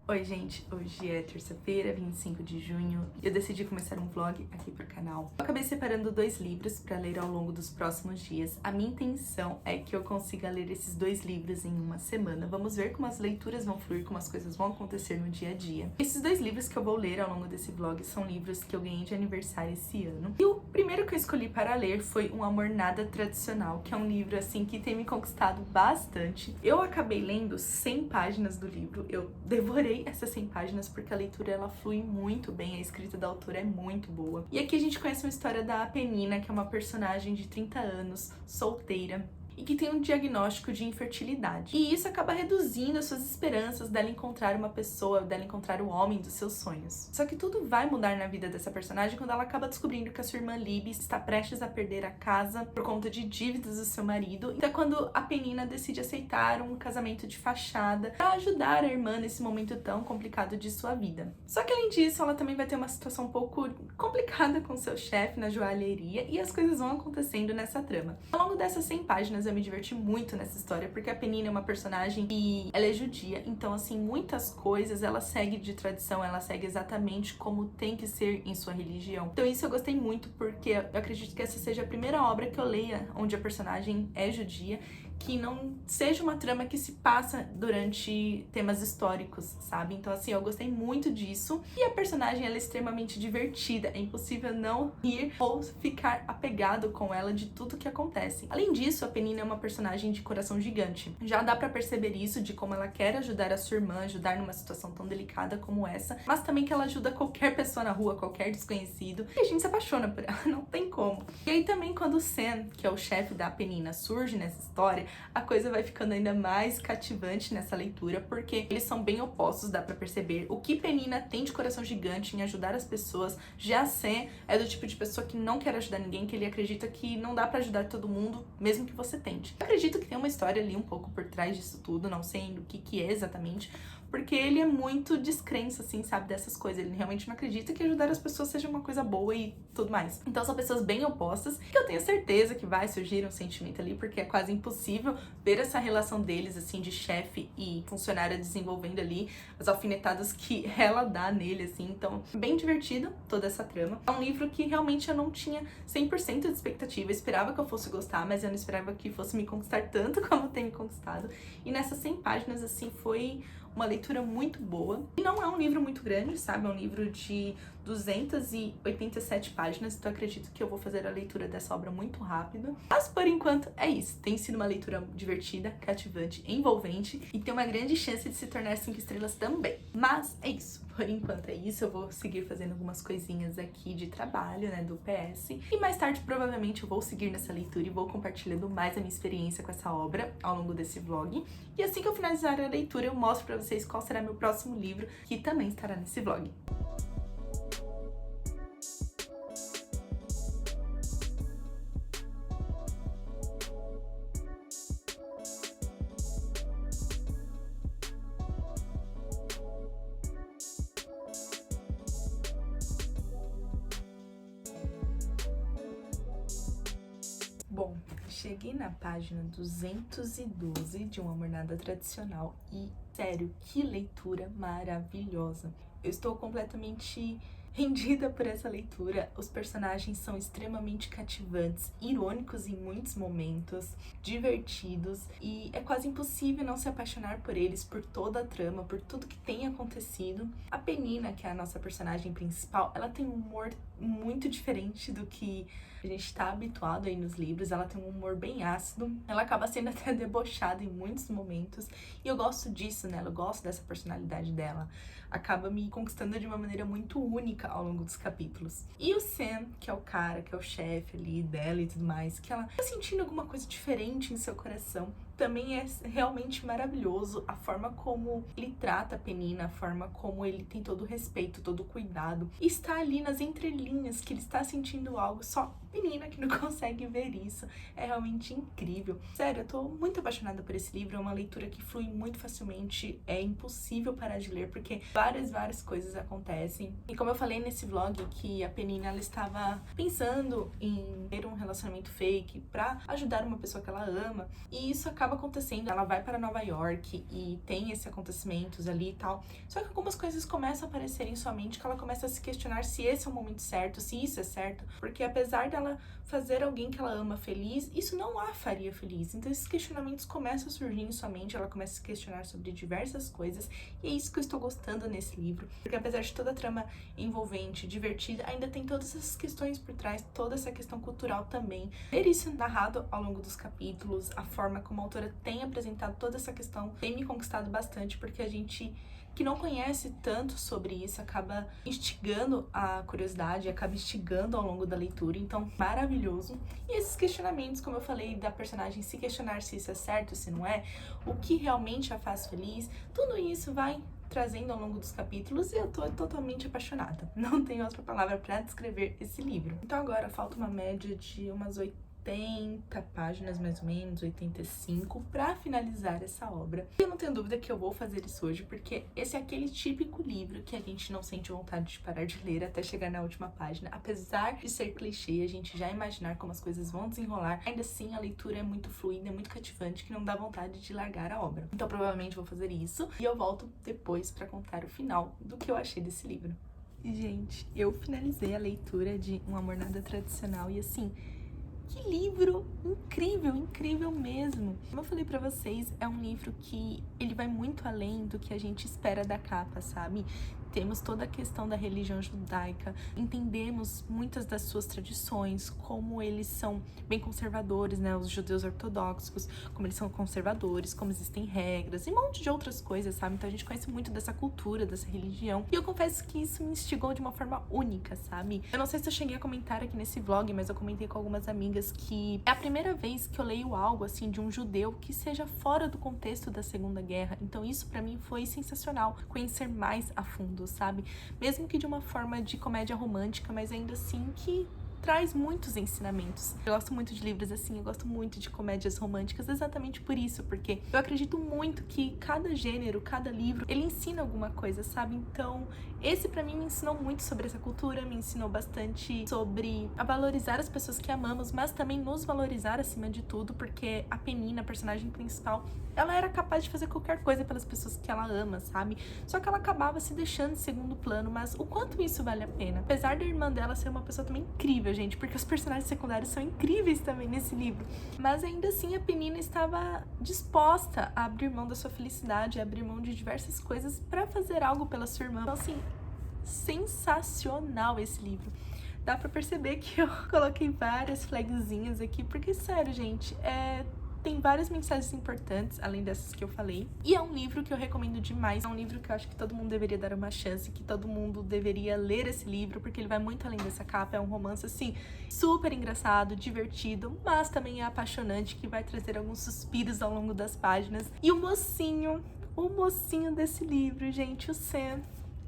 Oi gente, hoje é terça-feira, 25 de junho, e eu decidi começar um vlog aqui pro canal. Eu acabei separando 2 livros para ler ao longo dos próximos dias. A minha intenção é que eu consiga ler esses 2 livros em uma semana. Vamos ver como as leituras vão fluir, como as coisas vão acontecer no dia a dia. Esses 2 livros que eu vou ler ao longo desse vlog são livros que eu ganhei de aniversário esse ano. E o primeiro que eu escolhi para ler foi Um Amor Nada Tradicional, que é um livro assim que tem me conquistado bastante. Eu acabei lendo 100 páginas do livro, eu devorei essas 100 páginas porque a leitura ela flui muito bem, a escrita da autora é muito boa. E aqui a gente conhece uma história da Penina, que é uma personagem de 30 anos, solteira, e que tem um diagnóstico de infertilidade. E isso acaba reduzindo as suas esperanças dela encontrar uma pessoa, dela encontrar o homem dos seus sonhos. Só que tudo vai mudar na vida dessa personagem quando ela acaba descobrindo que a sua irmã Libby está prestes a perder a casa por conta de dívidas do seu marido. Então é quando a Penina decide aceitar um casamento de fachada para ajudar a irmã nesse momento tão complicado de sua vida. Só que além disso, ela também vai ter uma situação um pouco complicada com seu chefe na joalheria e as coisas vão acontecendo nessa trama. Ao longo dessas 100 páginas eu me diverti muito nessa história, porque a Penina é uma personagem que ela é judia, então assim, muitas coisas ela segue de tradição, ela segue exatamente como tem que ser em sua religião. Então isso eu gostei muito, porque eu acredito que essa seja a primeira obra que eu leia onde a personagem é judia, que não seja uma trama que se passa durante temas históricos, sabe? Então assim, eu gostei muito disso. E a personagem, ela é extremamente divertida, é impossível não rir ou ficar apegado com ela de tudo que acontece. Além disso, a Penina é uma personagem de coração gigante. Já dá pra perceber isso, de como ela quer ajudar a sua irmã, ajudar numa situação tão delicada como essa, mas também que ela ajuda qualquer pessoa na rua, qualquer desconhecido, e a gente se apaixona por ela, não tem como. E aí também quando o Sam, que é o chefe da Penina, surge nessa história, a coisa vai ficando ainda mais cativante nessa leitura, porque eles são bem opostos, dá pra perceber. O que Penina tem de coração gigante em ajudar as pessoas, já Sam é do tipo de pessoa que não quer ajudar ninguém, que ele acredita que não dá pra ajudar todo mundo, mesmo que você tente. Eu acredito que tem uma história ali um pouco por trás disso tudo, não sei o que é exatamente, porque ele é muito descrença, assim, sabe, dessas coisas. Ele realmente não acredita que ajudar as pessoas seja uma coisa boa e tudo mais. Então são pessoas bem opostas, que eu tenho certeza que vai surgir um sentimento ali, porque é quase impossível ver essa relação deles, assim, de chefe e funcionária desenvolvendo ali as alfinetadas que ela dá nele, assim. Então, bem divertido toda essa trama. É um livro que realmente eu não tinha 100% de expectativa. Eu esperava que eu fosse gostar, mas eu não esperava que fosse me conquistar tanto como tem me conquistado. E nessas 100 páginas, assim, foi uma leitura muito boa. E não é um livro muito grande, sabe? É um livro de 287 páginas, então eu acredito que eu vou fazer a leitura dessa obra muito rápido. Mas por enquanto é isso. Tem sido uma leitura divertida, cativante, envolvente e tem uma grande chance de se tornar 5 estrelas também. Mas é isso. Por enquanto é isso. Eu vou seguir fazendo algumas coisinhas aqui de trabalho, né, do PS. E mais tarde, provavelmente, eu vou seguir nessa leitura e vou compartilhando mais a minha experiência com essa obra ao longo desse vlog. E assim que eu finalizar a leitura, eu mostro pra vocês qual será meu próximo livro, que também estará nesse vlog. Bom, cheguei na página 212 de Um Amor Nada Tradicional e, sério, que leitura maravilhosa. Eu estou completamente rendida por essa leitura. Os personagens são extremamente cativantes, irônicos em muitos momentos, divertidos, e é quase impossível não se apaixonar por eles, por toda a trama, por tudo que tem acontecido. A Penina, que é a nossa personagem principal, ela tem um humor muito diferente do que a gente tá habituado aí nos livros. Ela tem um humor bem ácido, ela acaba sendo até debochada em muitos momentos, e eu gosto disso nela, eu gosto dessa personalidade dela. Acaba me conquistando de uma maneira muito única ao longo dos capítulos. E o Sam, que é o cara, que é o chefe ali dela e tudo mais, que ela tá sentindo alguma coisa diferente em seu coração. Também é realmente maravilhoso a forma como ele trata a Penina, a forma como ele tem todo o respeito, todo o cuidado. E está ali nas entrelinhas que ele está sentindo algo, só menina que não consegue ver isso. É realmente incrível. Sério, eu tô muito apaixonada por esse livro. É uma leitura que flui muito facilmente. É impossível parar de ler, porque várias coisas acontecem. E como eu falei nesse vlog, que a Penina, ela estava pensando em ter um relacionamento fake pra ajudar uma pessoa que ela ama. E isso acaba acontecendo. Ela vai para Nova York e tem esses acontecimentos ali e tal. Só que algumas coisas começam a aparecer em sua mente, que ela começa a se questionar se esse é o momento certo, se isso é certo. Porque apesar dela fazer alguém que ela ama feliz, isso não a faria feliz. Então esses questionamentos começam a surgir em sua mente, ela começa a se questionar sobre diversas coisas, e é isso que eu estou gostando nesse livro, porque apesar de toda a trama envolvente, divertida, ainda tem todas essas questões por trás, toda essa questão cultural também. Ver isso narrado ao longo dos capítulos, a forma como a autora tem apresentado toda essa questão, tem me conquistado bastante, porque a gente que não conhece tanto sobre isso acaba instigando a curiosidade, acaba instigando ao longo da leitura, então maravilhoso. E esses questionamentos, como eu falei, da personagem se questionar se isso é certo, se não é, o que realmente a faz feliz, tudo isso vai trazendo ao longo dos capítulos, e eu tô totalmente apaixonada. Não tenho outra palavra para descrever esse livro. Então agora falta uma média de umas 80 páginas, mais ou menos, 85, pra finalizar essa obra. Eu não tenho dúvida que eu vou fazer isso hoje, porque esse é aquele típico livro que a gente não sente vontade de parar de ler até chegar na última página. Apesar de ser clichê, a gente já imaginar como as coisas vão desenrolar, ainda assim a leitura é muito fluida, é muito cativante, que não dá vontade de largar a obra. Então provavelmente vou fazer isso, e eu volto depois pra contar o final do que eu achei desse livro. Gente, eu finalizei a leitura de Um Amor Nada Tradicional, e assim, que livro incrível, incrível mesmo. Como eu falei pra vocês, é um livro que ele vai muito além do que a gente espera da capa, sabe? Temos toda a questão da religião judaica, entendemos muitas das suas tradições, como eles são bem conservadores, né? Os judeus ortodoxos, como eles são conservadores, como existem regras e um monte de outras coisas, sabe? Então a gente conhece muito dessa cultura, dessa religião. E eu confesso que isso me instigou de uma forma única, sabe? Eu não sei se eu cheguei a comentar aqui nesse vlog, mas eu comentei com algumas amigas que é a primeira vez que eu leio algo, assim, de um judeu que seja fora do contexto da Segunda Guerra. Então isso pra mim foi sensacional, conhecer mais a fundo, sabe? Mesmo que de uma forma de comédia romântica, mas ainda assim que traz muitos ensinamentos. Eu gosto muito de livros assim, eu gosto muito de comédias românticas exatamente por isso, porque eu acredito muito que cada gênero, cada livro, ele ensina alguma coisa, sabe? Então, esse pra mim me ensinou muito sobre essa cultura, me ensinou bastante sobre a valorizar as pessoas que amamos, mas também nos valorizar acima de tudo, porque a Penina, a personagem principal, ela era capaz de fazer qualquer coisa pelas pessoas que ela ama, sabe? Só que ela acabava se deixando de segundo plano, mas o quanto isso vale a pena? Apesar da irmã dela ser uma pessoa também incrível, gente, porque os personagens secundários são incríveis também nesse livro, mas ainda assim a Penina estava disposta a abrir mão da sua felicidade, a abrir mão de diversas coisas pra fazer algo pela sua irmã. Então, assim, sensacional esse livro. Dá pra perceber que eu coloquei várias flagzinhas aqui, porque, sério, gente, tem várias mensagens importantes, além dessas que eu falei. E é um livro que eu recomendo demais. É um livro que eu acho que todo mundo deveria dar uma chance, que todo mundo deveria ler esse livro, porque ele vai muito além dessa capa. É um romance, assim, super engraçado, divertido, mas também é apaixonante, que vai trazer alguns suspiros ao longo das páginas. E o mocinho desse livro, gente, o Sam,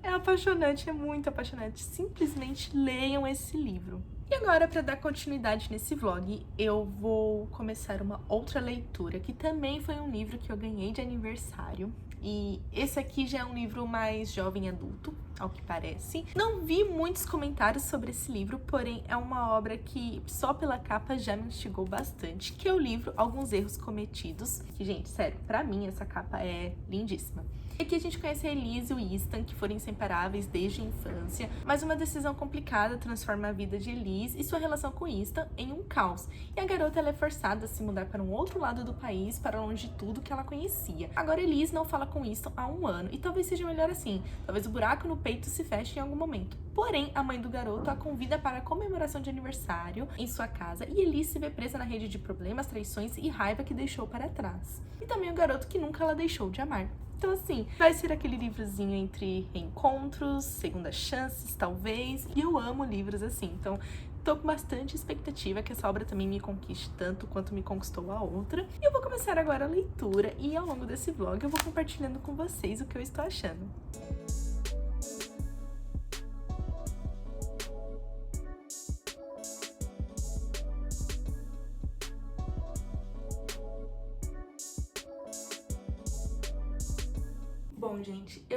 é apaixonante, é muito apaixonante. Simplesmente leiam esse livro. E agora, para dar continuidade nesse vlog, eu vou começar uma outra leitura, que também foi um livro que eu ganhei de aniversário. E esse aqui já é um livro mais jovem adulto, ao que parece. Não vi muitos comentários sobre esse livro, porém é uma obra que só pela capa já me instigou bastante, que é o livro Alguns Erros Cometidos. Que, gente, sério, pra mim essa capa é lindíssima. Aqui a gente conhece a Elise e o Ethan, que foram inseparáveis desde a infância, mas uma decisão complicada transforma a vida de Elise e sua relação com Ethan em um caos. E a garota ela é forçada a se mudar para um outro lado do país, para longe de tudo que ela conhecia. Agora Elise não fala com Ethan há 1 ano, e talvez seja melhor assim. Talvez o buraco no peito se feche em algum momento. Porém, a mãe do garoto a convida para a comemoração de aniversário em sua casa, e Elise se vê presa na rede de problemas, traições e raiva que deixou para trás. E também o garoto que nunca ela deixou de amar. Então, assim, vai ser aquele livrozinho entre reencontros, segundas chances, talvez. E eu amo livros assim, então tô com bastante expectativa que essa obra também me conquiste tanto quanto me conquistou a outra. E eu vou começar agora a leitura e ao longo desse vlog eu vou compartilhando com vocês o que eu estou achando.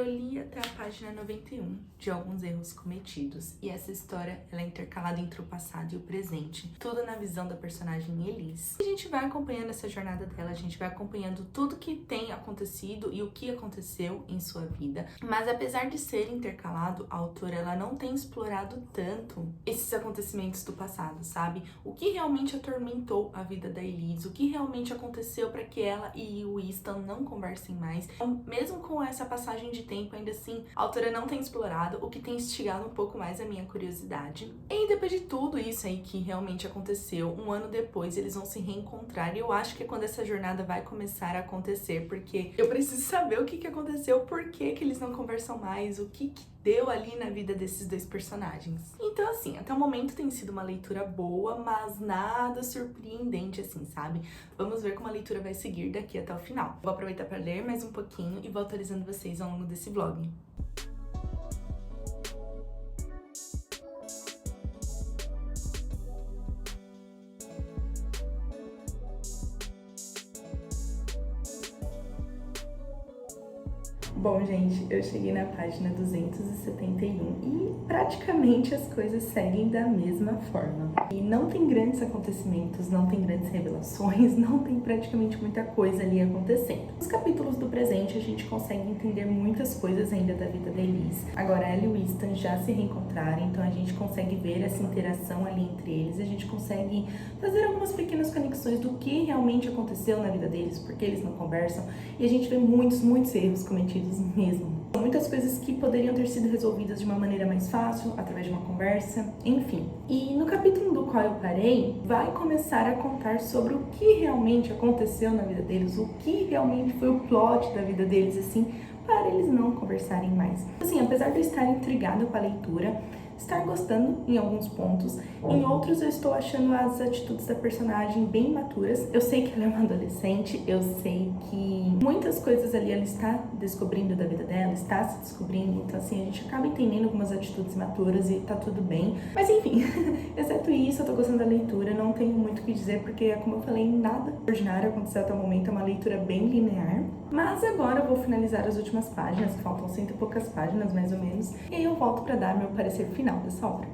Eu li até a página 91 de Alguns Erros Cometidos, e essa história ela é intercalada entre o passado e o presente, tudo na visão da personagem Elise. A gente vai acompanhando essa jornada dela, a gente vai acompanhando tudo que tem acontecido e o que aconteceu em sua vida, mas apesar de ser intercalado, a autora ela não tem explorado tanto esses acontecimentos do passado, sabe? O que realmente atormentou a vida da Elise, o que realmente aconteceu para que ela e o Winston não conversem mais. Então, mesmo com essa passagem de tempo, ainda assim, a autora não tem explorado, o que tem instigado um pouco mais a minha curiosidade. E depois de tudo isso aí que realmente aconteceu, um ano depois eles vão se reencontrar, e eu acho que é quando essa jornada vai começar a acontecer, porque eu preciso saber o que aconteceu, por que eles não conversam mais, o que deu ali na vida desses dois personagens. Então, assim, até o momento tem sido uma leitura boa, mas nada surpreendente, assim, sabe? Vamos ver como a leitura vai seguir daqui até o final. Vou aproveitar para ler mais um pouquinho e vou atualizando vocês ao longo desse vlog. Bom, gente, eu cheguei na página 271 e praticamente as coisas seguem da mesma forma. E não tem grandes acontecimentos, não tem grandes revelações, não tem praticamente muita coisa ali acontecendo. Nos capítulos do presente a gente consegue entender muitas coisas ainda da vida da Elise. Agora ela e o Winston já se reencontraram, então a gente consegue ver essa interação ali entre eles, a gente consegue fazer algumas pequenas conexões do que realmente aconteceu na vida deles, porque eles não conversam, e a gente vê muitos erros cometidos mesmo. Muitas coisas que poderiam ter sido resolvidas de uma maneira mais fácil, através de uma conversa, enfim. E no capítulo do qual eu parei, vai começar a contar sobre o que realmente aconteceu na vida deles, o que realmente foi o plot da vida deles, assim, para eles não conversarem mais. Assim, apesar de eu estar intrigada com a leitura, estar gostando em alguns pontos, em outros eu estou achando as atitudes da personagem bem maturas. Eu sei que ela é uma adolescente, eu sei que muitas coisas ali ela está descobrindo da vida dela, está se descobrindo, então assim, a gente acaba entendendo algumas atitudes maturas e tá tudo bem. Mas enfim, exceto isso, eu tô gostando da leitura, não tenho muito o que dizer, porque como eu falei, nada ordinário aconteceu até o momento, é uma leitura bem linear. Mas agora eu vou finalizar as últimas páginas, que faltam 100 e poucas páginas mais ou menos, e aí eu volto para dar meu parecer final dessa obra.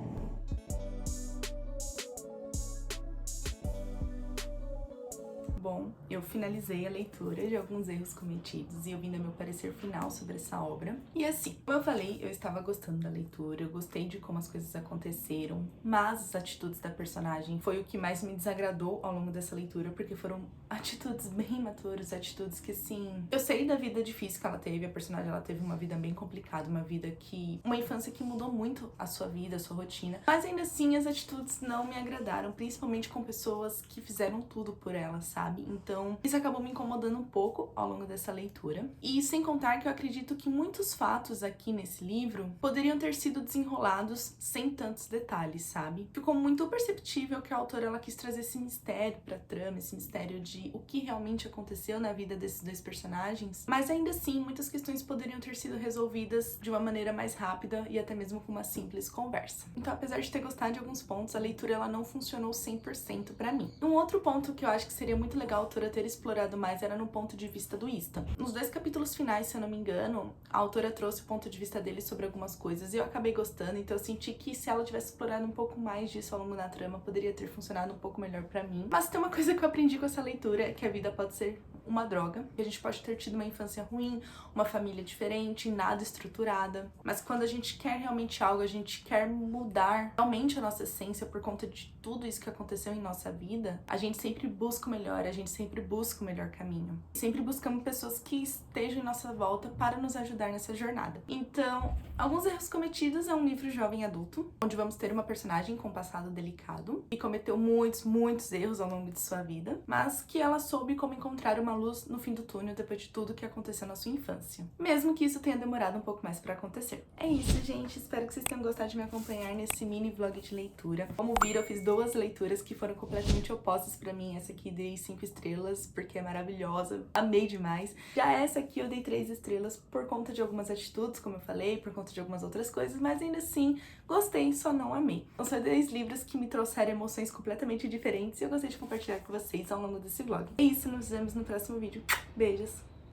Bom, eu finalizei a leitura de Alguns Erros Cometidos e eu vim dar meu parecer final sobre essa obra. E assim, como eu falei, eu estava gostando da leitura, eu gostei de como as coisas aconteceram, mas as atitudes da personagem foi o que mais me desagradou ao longo dessa leitura, porque foram atitudes bem maturas, atitudes que assim, eu sei da vida difícil que ela teve, a personagem ela teve uma vida bem complicada, uma infância que mudou muito a sua vida, a sua rotina, mas ainda assim as atitudes não me agradaram, principalmente com pessoas que fizeram tudo por ela, sabe? Então, isso acabou me incomodando um pouco ao longo dessa leitura. E sem contar que eu acredito que muitos fatos aqui nesse livro poderiam ter sido desenrolados sem tantos detalhes, sabe? Ficou muito perceptível que a autora ela quis trazer esse mistério pra trama, esse mistério de o que realmente aconteceu na vida desses dois personagens, mas ainda assim, muitas questões poderiam ter sido resolvidas de uma maneira mais rápida e até mesmo com uma simples conversa. Então, apesar de ter gostado de alguns pontos, a leitura ela não funcionou 100% pra mim. Um outro ponto que eu acho que seria muito legal a autora ter explorado mais era no ponto de vista do Winston. Nos 2 capítulos finais, se eu não me engano, a autora trouxe o ponto de vista dele sobre algumas coisas e eu acabei gostando, então eu senti que se ela tivesse explorado um pouco mais disso ao longo da trama, poderia ter funcionado um pouco melhor pra mim. Mas tem uma coisa que eu aprendi com essa leitura, é que a vida pode ser uma droga, que a gente pode ter tido uma infância ruim, uma família diferente, nada estruturada, mas quando a gente quer realmente algo, a gente quer mudar realmente a nossa essência por conta de tudo isso que aconteceu em nossa vida, a gente sempre busca o melhor, a gente sempre busca o melhor caminho. Sempre buscamos pessoas que estejam em nossa volta para nos ajudar nessa jornada. Então, Alguns Erros Cometidos é um livro jovem adulto, onde vamos ter uma personagem com um passado delicado, que cometeu muitos erros ao longo de sua vida, mas que ela soube como encontrar uma luz no fim do túnel depois de tudo que aconteceu na sua infância. Mesmo que isso tenha demorado um pouco mais pra acontecer. É isso, gente. Espero que vocês tenham gostado de me acompanhar nesse mini vlog de leitura. Como viram, eu fiz 2 leituras que foram completamente opostas pra mim. Essa aqui dei 5 estrelas, porque é maravilhosa. Amei demais. Já essa aqui eu dei 3 estrelas por conta de algumas atitudes, como eu falei, por conta de algumas outras coisas, mas ainda assim, gostei, só não amei. Então, são 2 livros que me trouxeram emoções completamente diferentes e eu gostei de compartilhar com vocês ao longo desse vlog. É isso, nos vemos no próximo vídeo. Beijos!